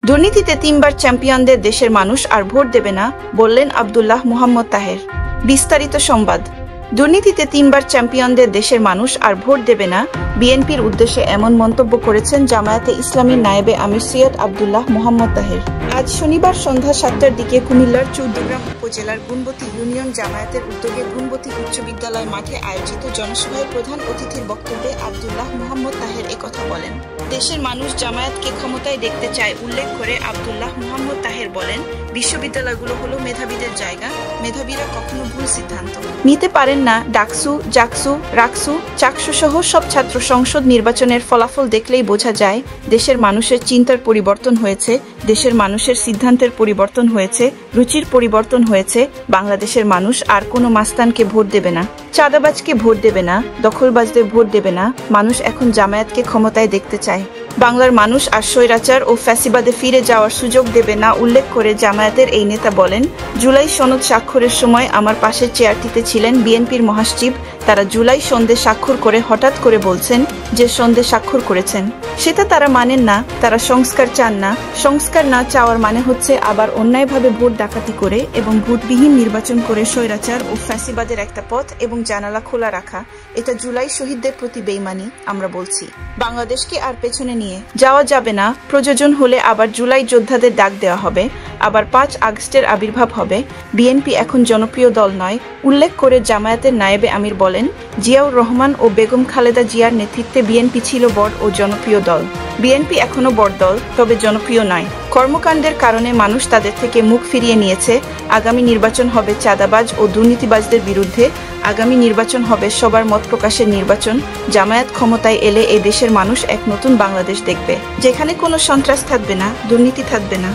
দুর্নীতিতে 3 বার চ্যাম্পিয়নদের দেশের মানুষ আর ভোট দেবে না, বললেন আব্দুল্লাহ মুহাম্মদ তাহের। বিস্তারিত সংবাদ। দুর্নীতিতে 3 বার চ্যাম্পিয়নদের দেশের মানুষ আর ভোট দেবে না, বিএনপির উদ্দেশ্যে এমন মন্তব্য করেছেন জামায়াতে ইসলামীর নায়েবে আমির সৈয়দ আব্দুল্লাহ মুহাম্মদ তাহের। আজ শনিবার সন্ধ্যা 7টার দিকে কুমিল্লার চৌদ্দগ্রাম উপজেলার গুণবতী ইউনিয়ন জামায়াতের উদ্যোগে গুণবতী উচ্চ বিদ্যালয় মাঠে আয়োজিত জনসভায় প্রধান অতিথির বক্তব্যে আব্দুল্লাহ মুহাম্মদ তাহের একথা বলেন। দেশের মানুষ জামায়াতকে ক্ষমতায় দেখতে চায় উল্লেখ করে আব্দুল্লাহ মুহাম্মদ তাহের বলেন, বিশ্ববিদ্যালয়গুলো হলো মেধাবীদের জায়গা, মেধাবীরা কখনো ভুল সিদ্ধান্ত নিতে পারেন না। ডাকসু, জাকসু, রাকসু, চাকসু সহ সব ছাত্র সংসদ নির্বাচনের ফলাফল দেখলেই বোঝা যায় দেশের মানুষের চিন্তার পরিবর্তন হয়েছে, দেশের মানুষের সিদ্ধান্তের পরিবর্তন হয়েছে, রুচির পরিবর্তন হয়েছে। বাংলাদেশের মানুষ আর কোনো মাস্তানকে ভোট দেবে না, চাঁদাবাজকে ভোট দেবে না, দখলবাজদের ভোট দেবে না। মানুষ এখন জামায়াতকে ক্ষমতায় দেখতে চায়। বাংলার মানুষ আর স্বৈরাচার ও ফ্যাসিবাদে ফিরে যাওয়ার সুযোগ দেবে না উল্লেখ করে জামায়াতের এই নেতা বলেন, জুলাই সনদ স্বাক্ষরের সময় আমার পাশের চেয়ারটিতে ছিলেন বিএনপির মহাসচিব। তারা জুলাই সনদে স্বাক্ষর করে হঠাৎ করে বলছেন যে সনদে স্বাক্ষর করেছেন, সেটা তারা মানেন না। তারা সংস্কার চান না। সংস্কার না চাওয়ার মানে হচ্ছে আবার অন্যায়ভাবে ভোট ডাকাতি করে এবং ভোটবিহীন নির্বাচন করে স্বৈরাচার ও ফ্যাসিবাদের একটা পথ এবং জানালা খোলা রাখা। এটা জুলাই শহীদদের প্রতি বেইমানি। আমরা বলছি, বাংলাদেশকে আর পেছনে নিয়ে যাওয়া যাবে না। প্রয়োজন হলে আবার জুলাই যোদ্ধাদের ডাক দেওয়া হবে, আবার 5 আগস্টের আবির্ভাব হবে। বিএনপি এখন জনপ্রিয় দল নয় উল্লেখ করে জামায়াতের নায়েবে আমির বলেন, জিয়াউর রহমান ও বেগম খালেদা জিয়ার নেতৃত্বে বিএনপি ছিল বড় ও জনপ্রিয় দল। বিএনপি এখনো বড় দল, তবে জনপ্রিয় নয়। কর্মকাণ্ডের কারণে মানুষ তাদের থেকে মুখ ফিরিয়ে নিয়েছে। আগামী নির্বাচন হবে চাঁদাবাজ ও দুর্নীতিবাজদের বিরুদ্ধে। আগামী নির্বাচন হবে সবার মত প্রকাশের নির্বাচন। জামায়াত ক্ষমতায় এলে এই দেশের মানুষ এক নতুন বাংলাদেশ দেখবে, যেখানে কোনো সন্ত্রাস থাকবে না, দুর্নীতি থাকবে না।